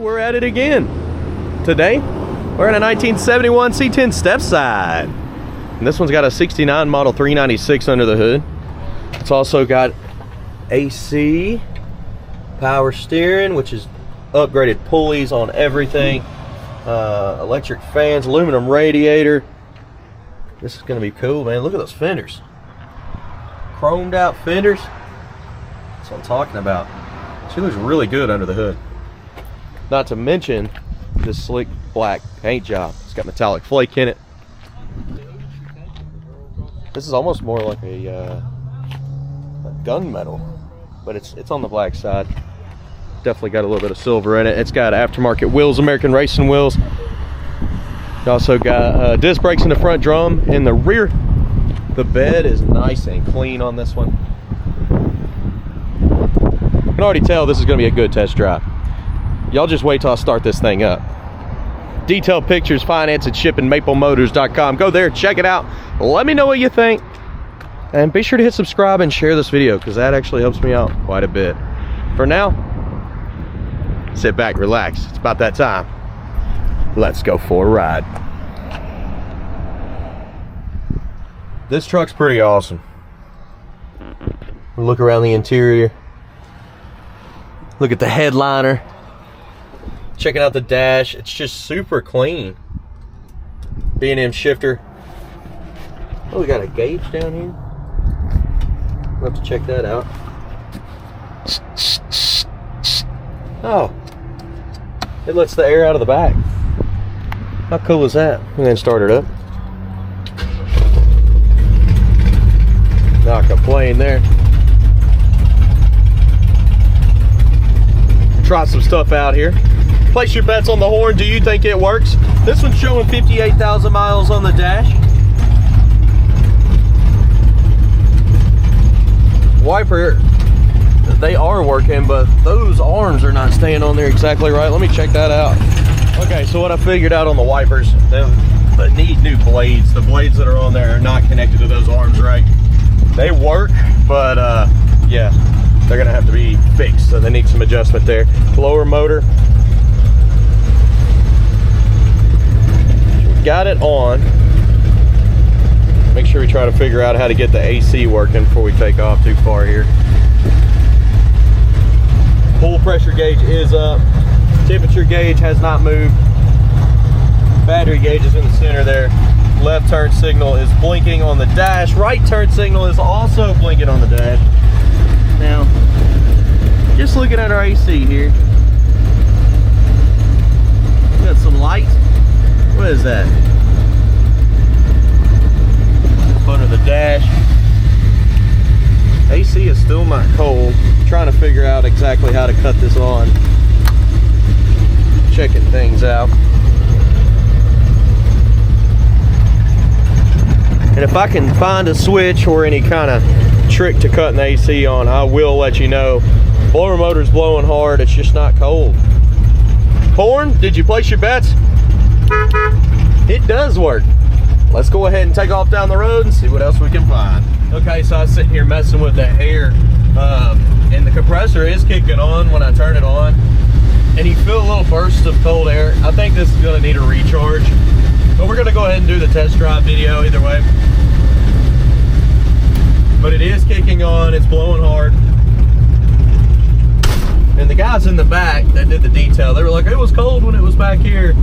we're at it again. Today, we're in a 1971 C-10 step side. And this one's got a 69 model 396 under the hood. It's also got AC, power steering, which is upgraded pulleys on everything, electric fans, aluminum radiator. This is gonna be cool, man. Look at those fenders. Chromed out fenders. That's what I'm talking about. She looks really good under the hood. Not to mention this slick black paint job. It's got metallic flake in it. This is almost more like a gunmetal, but it's on the black side. Definitely got a little bit of silver in it. It's got aftermarket wheels, American racing wheels. It also got disc brakes in the front drum. In the rear, the bed is nice and clean on this one. You can already tell this is going to be a good test drive. Y'all just wait till I start this thing up. Detailed pictures, finance and shipping, maplemotors.com. Go there, check it out. Let me know what you think. And be sure to hit subscribe and share this video, because that actually helps me out quite a bit. For now, sit back, relax. It's about that time. Let's go for a ride. This truck's pretty awesome. Look around the interior. Look at the headliner. Checking out the dash. It's just super clean. B&M shifter. Oh, we got a gauge down here. We'll have to check that out. Oh, it lets the air out of the back. How cool is that? And then start it up. Not complaining there. Try some stuff out here. Place your bets on the horn. Do you think it works? This one's showing 58,000 miles on the dash. Wiper, they are working, but those arms are not staying on there exactly right. Let me check that out. Okay, so what I figured out on the wipers, they need new blades. The blades that are on there are not connected to those arms right. They work, but yeah, they're gonna have to be fixed, so they need some adjustment there. Blower motor. Got it on. Make sure we try to figure out how to get the AC working before we take off too far here. Full pressure gauge is up. Temperature gauge has not moved. Battery gauge is in the center there. Left turn signal is blinking on the dash. Right turn signal is also blinking on the dash. Now, just looking at our AC here. We got some light. What is that? Under the dash. AC is still not cold. I'm trying to figure out exactly how to cut this on. Checking things out. And if I can find a switch or any kind of trick to cutting the AC on, I will let you know. Blower motor's blowing hard, it's just not cold. Horn, did you place your bets? It does work. Let's go ahead and take off down the road and see what else we can find. Okay, so I was sitting here messing with the air, and the compressor is kicking on when I turn it on, and you feel a little burst of cold air. I think this is gonna need a recharge, but we're gonna go ahead and do the test drive video either way. But it is kicking on, it's blowing hard. And the guys in the back that did the detail, they were like, it was cold when it was back here.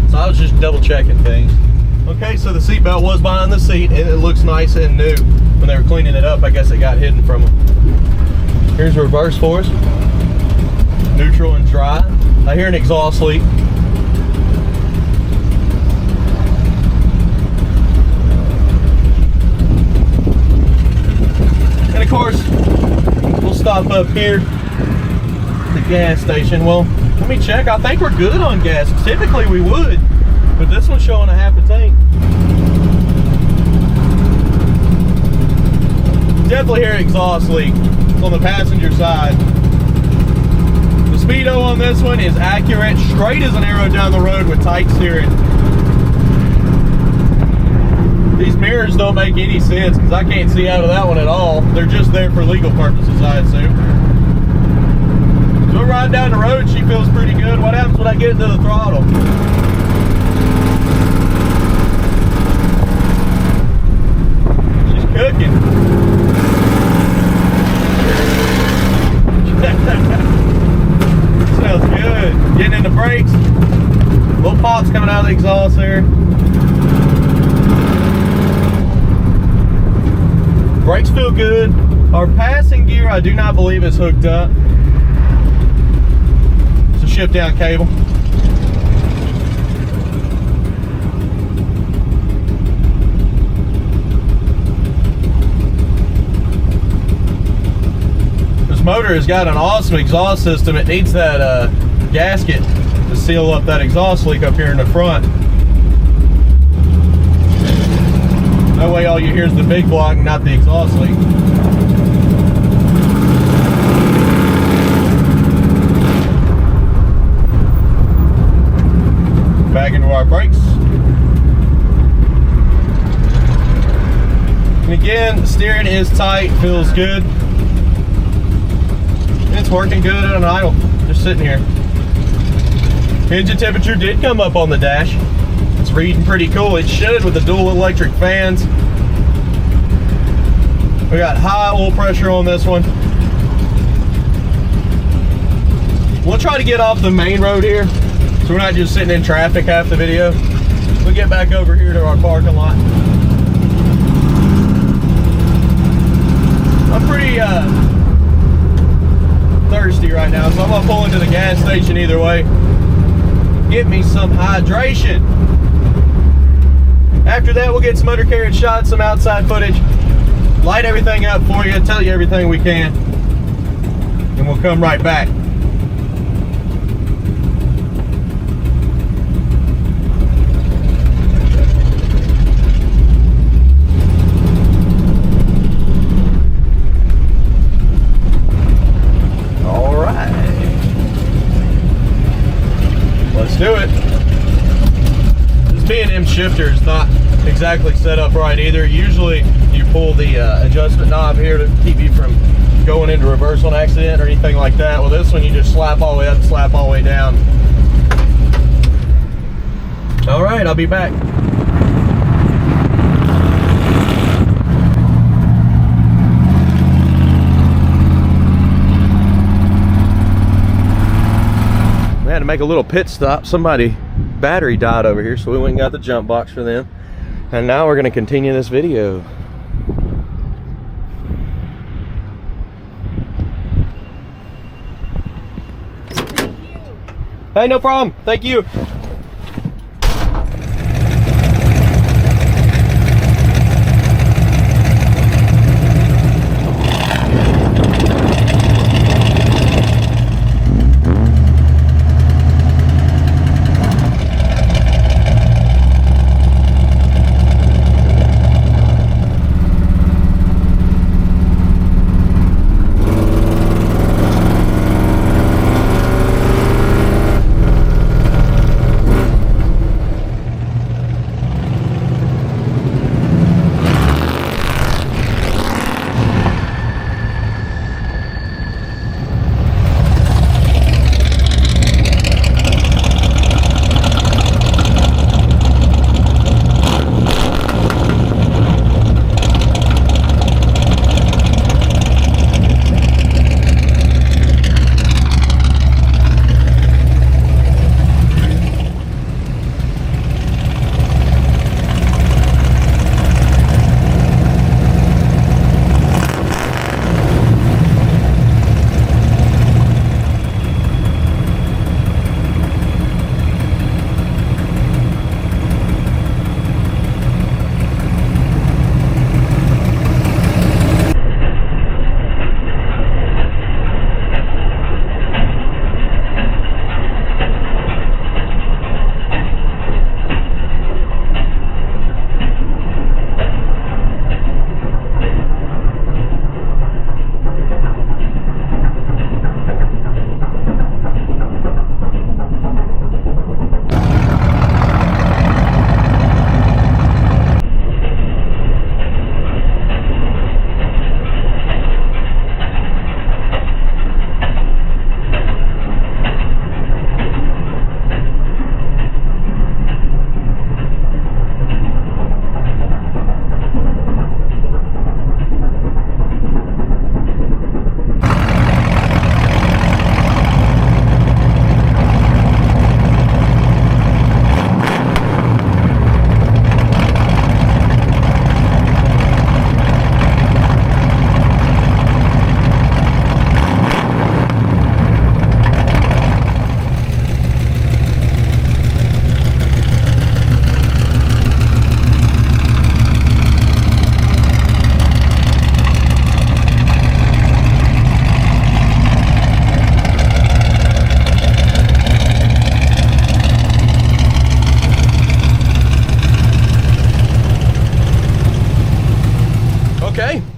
So I was just double checking things. Okay, so the seatbelt was behind the seat and it looks nice and new. When they were cleaning it up, I guess it got hidden from them. Here's reverse for us. Neutral and dry. I hear an exhaust leak. And of course, we'll stop up here at the gas station. Well, let me check. I think we're good on gas. Typically we would, but this one's showing a half a tank. Definitely hear exhaust leak. It's on the passenger side. The speedo on this one is accurate, straight as an arrow down the road with tight steering. These mirrors don't make any sense because I can't see out of that one at all. They're just there for legal purposes, I assume. So we're riding down the road, she feels pretty good. What happens when I get into the throttle? She's cooking. Smells good. Getting into brakes. Little pops coming out of the exhaust there. Brakes feel good. Our passing gear, I do not believe is hooked up. It's a shift down cable. This motor has got an awesome exhaust system. It needs that gasket to seal up that exhaust leak up here in the front. That way all you hear is the big block, not the exhaust leak. Back into our brakes. And again, the steering is tight, feels good. It's working good at an idle, just sitting here. Engine temperature did come up on the dash. It's reading pretty cool. It should with the dual electric fans. We got high oil pressure on this one. We'll try to get off the main road here, so we're not just sitting in traffic half the video. We'll get back over here to our parking lot. I'm pretty thirsty right now, so I'm gonna pull into the gas station either way. Get me some hydration. After that, we'll get some undercarriage shots, some outside footage, light everything up for you, tell you everything we can, and we'll come right back. All right. Let's do it. This B&M shifter is not exactly set up right either. Usually you pull the adjustment knob here to keep you from going into reverse on accident or anything like that. Well, this one you just slap all the way up and slap all the way down. All right, I'll be back. We had to make a little pit stop. Somebody battery died over here, so we went and got the jump box for them. And now we're going to continue this video. Hey, no problem. Thank you.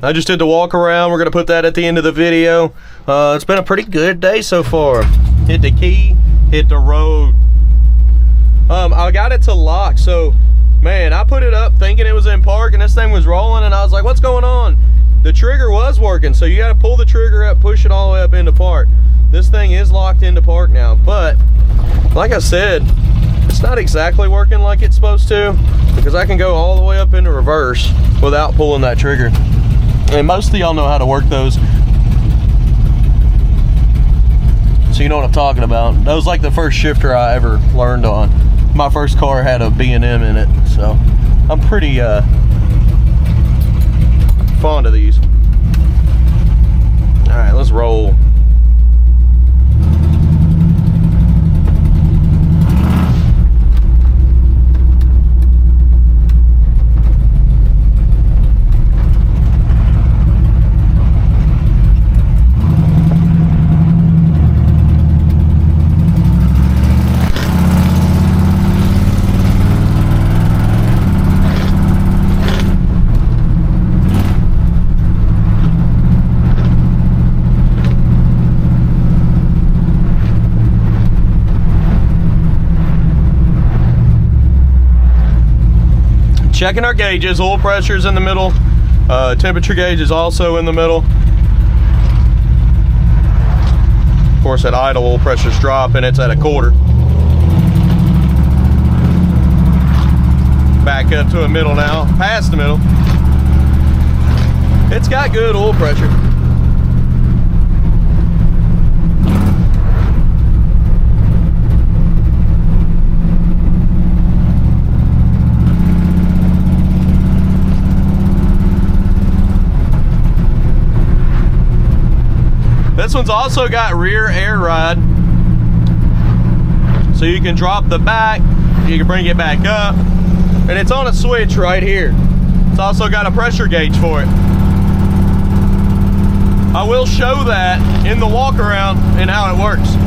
I just did the walk around. We're gonna put that at the end of the video. It's been a pretty good day so far. Hit the key, hit the road. I got it to lock, so man, I put it up thinking it was in park and this thing was rolling, and I was like, what's going on? The trigger was working, so you got to pull the trigger up, push it all the way up into park. This thing is locked into park now, but like I said, it's not exactly working like it's supposed to, because I can go all the way up into reverse without pulling that trigger. And most of y'all know how to work those, so you know what I'm talking about. That was like the first shifter I ever learned on. My first car had a B&M in it, so I'm pretty fond of these. All right, let's roll. Checking our gauges, oil pressure's in the middle, temperature gauge is also in the middle. Of course, at idle, oil pressure's dropping, it's at a quarter. Back up to a middle now, past the middle. It's got good oil pressure. This one's also got rear air ride, so you can drop the back, you can bring it back up, and it's on a switch right here. It's also got a pressure gauge for it. I will show that in the walk around and how it works.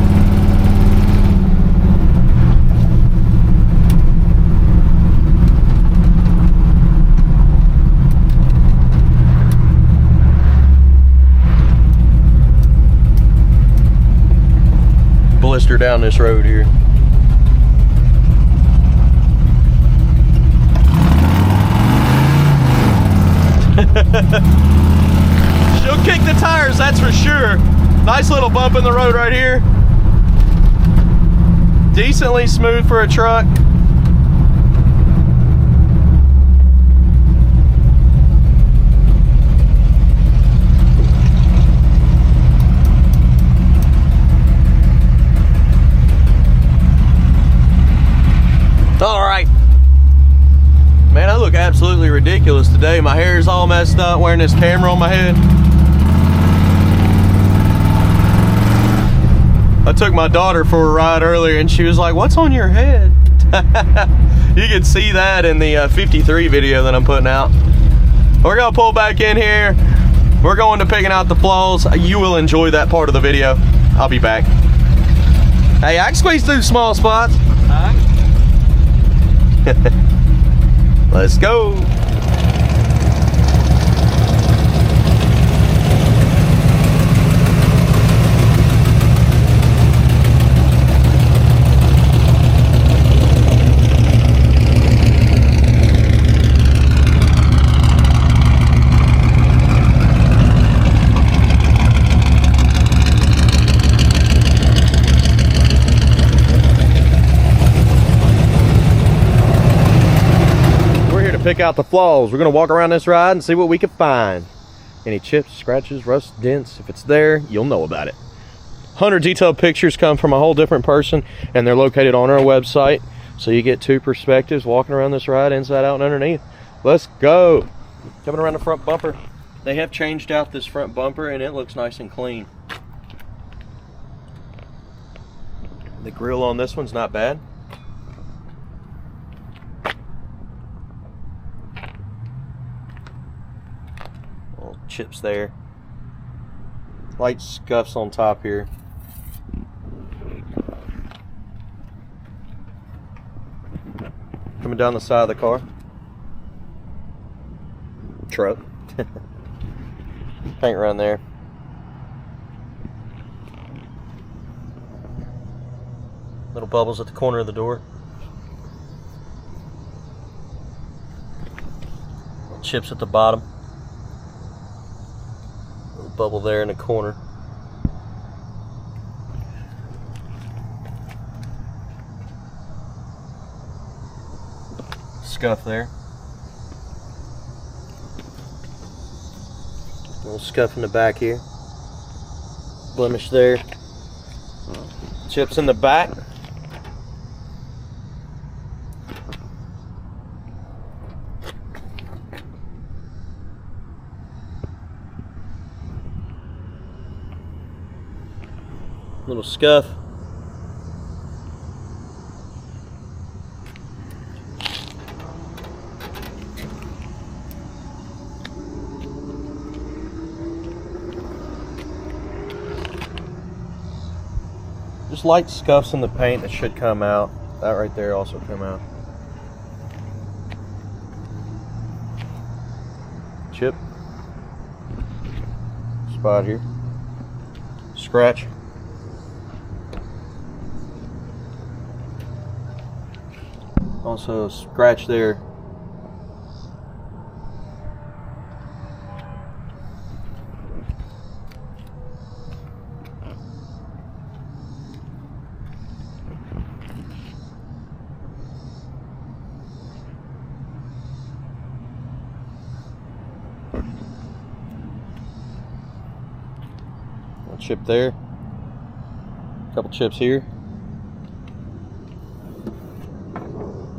Blister down this road here. She'll kick the tires, that's for sure. Nice little bump in the road right here. Decently smooth for a truck. All right, man, I look absolutely ridiculous today. My hair is all messed up, wearing this camera on my head. I took my daughter for a ride earlier and she was like, what's on your head? You can see that in the 53 video that I'm putting out. We're gonna pull back in here. We're going to picking out the flaws. You will enjoy that part of the video. I'll be back. Hey, I can squeeze through small spots. Let's go. Pick out the flaws. We're gonna walk around this ride and see what we can find. Any chips, scratches, rust, dents. If it's there, you'll know about it. 100 detailed pictures come from a whole different person, and they're located on our website, so you get two perspectives walking around this ride, inside out and underneath. Let's go. Coming around the front bumper. They have changed out this front bumper and it looks nice and clean. The grill on this one's not bad. Chips there, light scuffs on top here. Coming down the side of the car, truck. paint around there. Little bubbles at the corner of the door. Little chips at the bottom. Little bubble there in the corner. Scuff there. Little scuff in the back here. Blemish there. Chips in the back. Little scuff. Just light scuffs in the paint that should come out. That right there also come out. Chip. Spot here. Scratch. Also scratch there. A chip there. A couple chips here.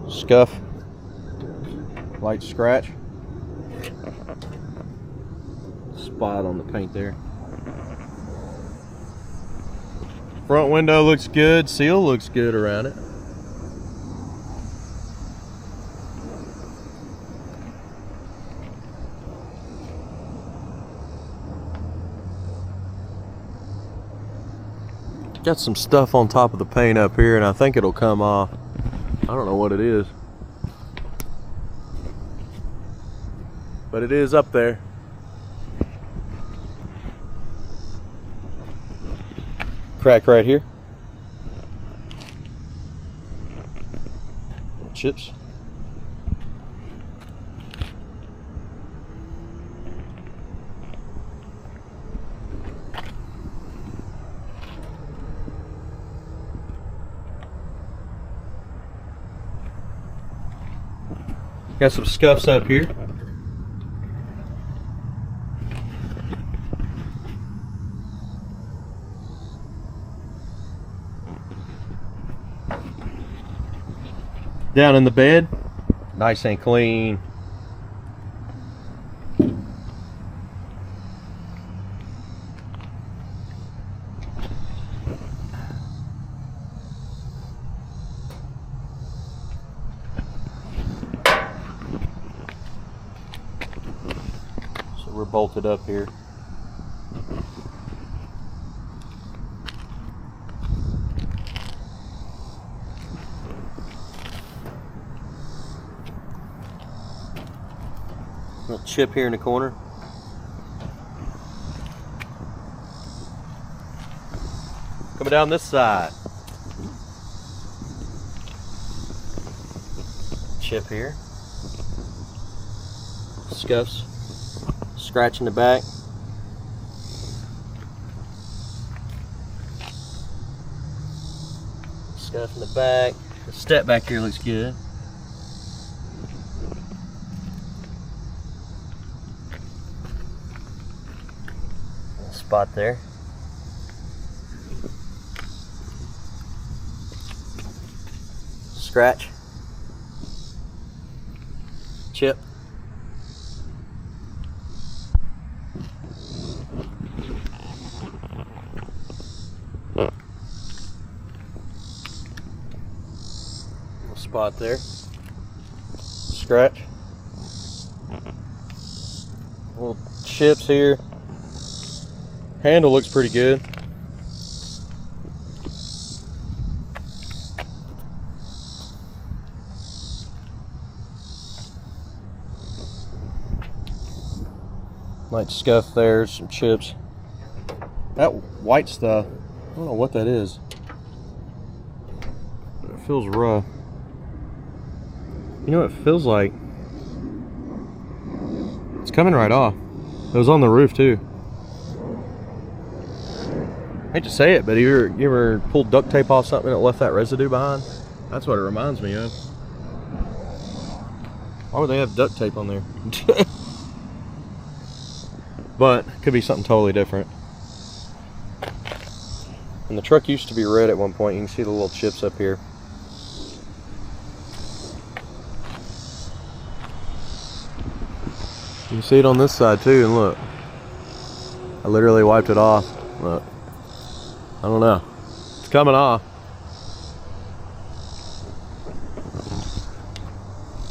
Scuff. Light scratch. Spot on the paint there. Front window looks good. Seal looks good around it. Got some stuff on top of the paint up here, and I think it'll come off. I don't know what it is, but it is up there. Crack right here. Chips. Got some scuffs up here. Down in the bed, nice and clean. We're bolted up here. Little chip here in the corner. Coming down this side. Chip here. Scuffs. Scratch in the back. Scuff in the back. The step back here looks good. Little spot there. Scratch. Chip. Spot there. Scratch. Little chips here. Handle looks pretty good. Might scuff there, some chips. That white stuff, I don't know what that is. It feels rough. You know what it feels like? It's coming right off. It was on the roof too. I hate to say it, but you ever pulled duct tape off something that left that residue behind? That's what it reminds me of. Why would they have duct tape on there? But it could be something totally different. And the truck used to be red at one point. You can see the little chips up here. You can see it on this side too, and look. I literally wiped it off. Look. I don't know. It's coming off.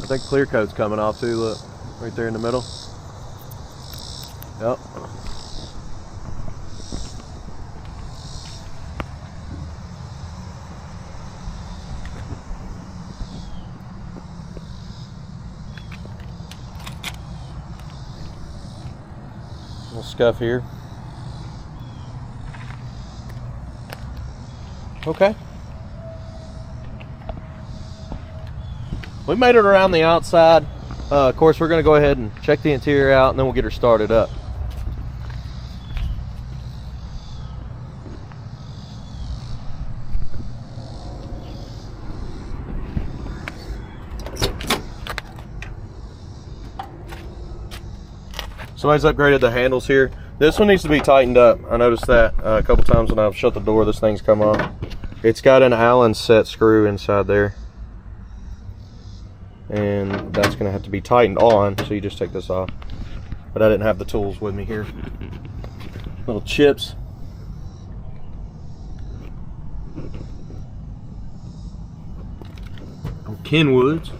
I think clear coat's coming off too, look. Right there in the middle. Yep. Little scuff here. Okay. We made it around the outside. Of course, we're going to go ahead and check the interior out, and then we'll get her started up. Somebody's upgraded the handles here. This one needs to be tightened up. I noticed that a couple times when I've shut the door, this thing's come off. It's got an Allen set screw inside there, and that's going to have to be tightened on, so you just take this off. But I didn't have the tools with me here. Little chips. Kenwoods.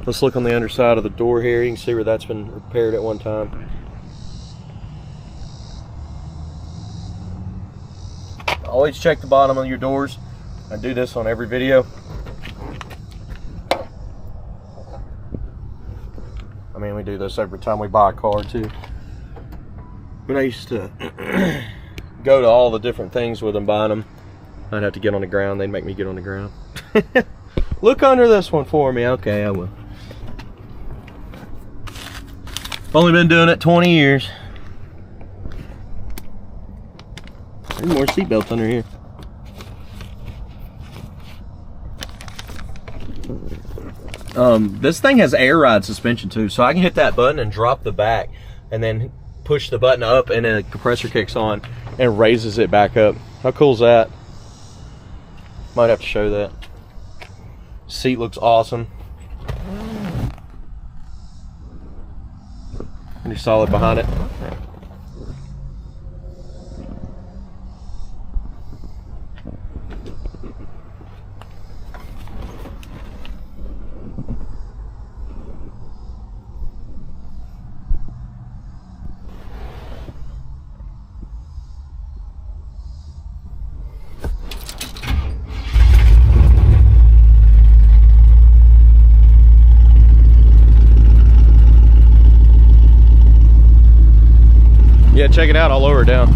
Let's look on the underside of the door here. You can see where that's been repaired at one time. Always check the bottom of your doors. I do this on every video. I mean, we do this every time we buy a car too. When I used to go to all the different things with them, buying them, I'd have to get on the ground. They'd make me get on the ground. Look under this one for me. Okay, I will. Only been doing it 20 years. There's more seatbelts under here. This thing has air ride suspension too, so I can hit that button and drop the back, and then push the button up, and then the compressor kicks on and raises it back up. How cool is that? Might have to show that. Seat looks awesome. Pretty solid behind it. Yeah, check it out, I'll lower it down.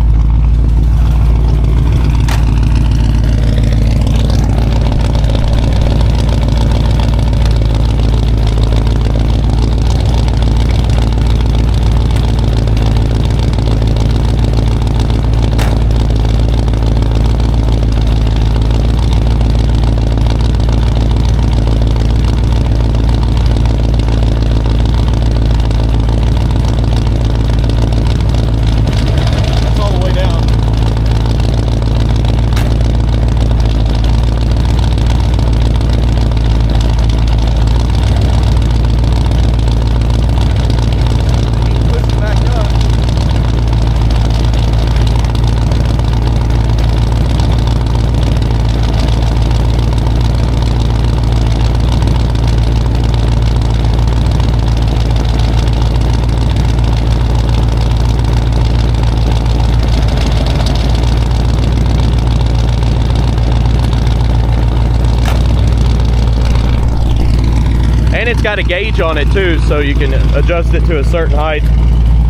It's got a gauge on it too, so you can adjust it to a certain height.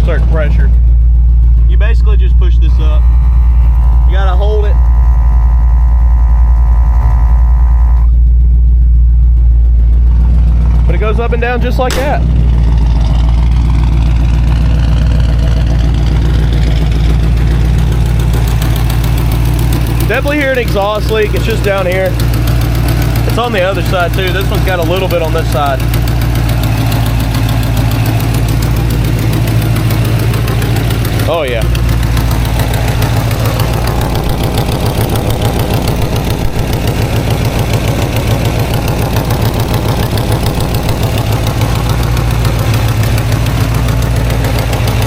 certain pressure. You basically just push this up. You gotta hold it. But it goes up and down just like that. Definitely hear an exhaust leak. It's just down here. It's on the other side too. This one's got a little bit on this side. Oh yeah.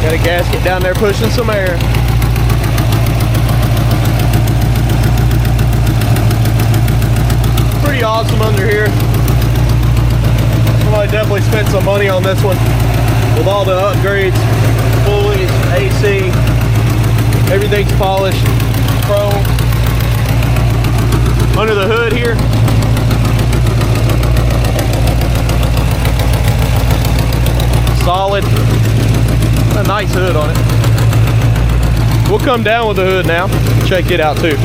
Got a gasket down there pushing some air. Pretty awesome under here. Somebody definitely spent some money on this one with all the upgrades, pulleys, AC, everything's polished, chrome. Under the hood here, solid. A nice hood on it. We'll come down with the hood now, check it out too.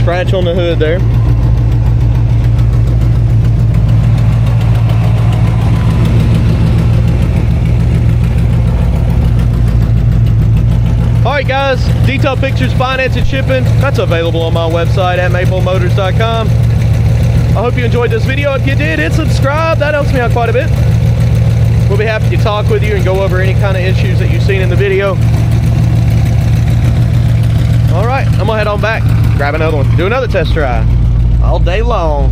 Scratch on the hood there. Alright guys, detailed pictures, finance and shipping, that's available on my website at maplemotors.com. I hope you enjoyed this video. If you did, hit subscribe, that helps me out quite a bit. We'll be happy to talk with you and go over any kind of issues that you've seen in the video. Alright, I'm gonna head on back, grab another one, do another test drive all day long.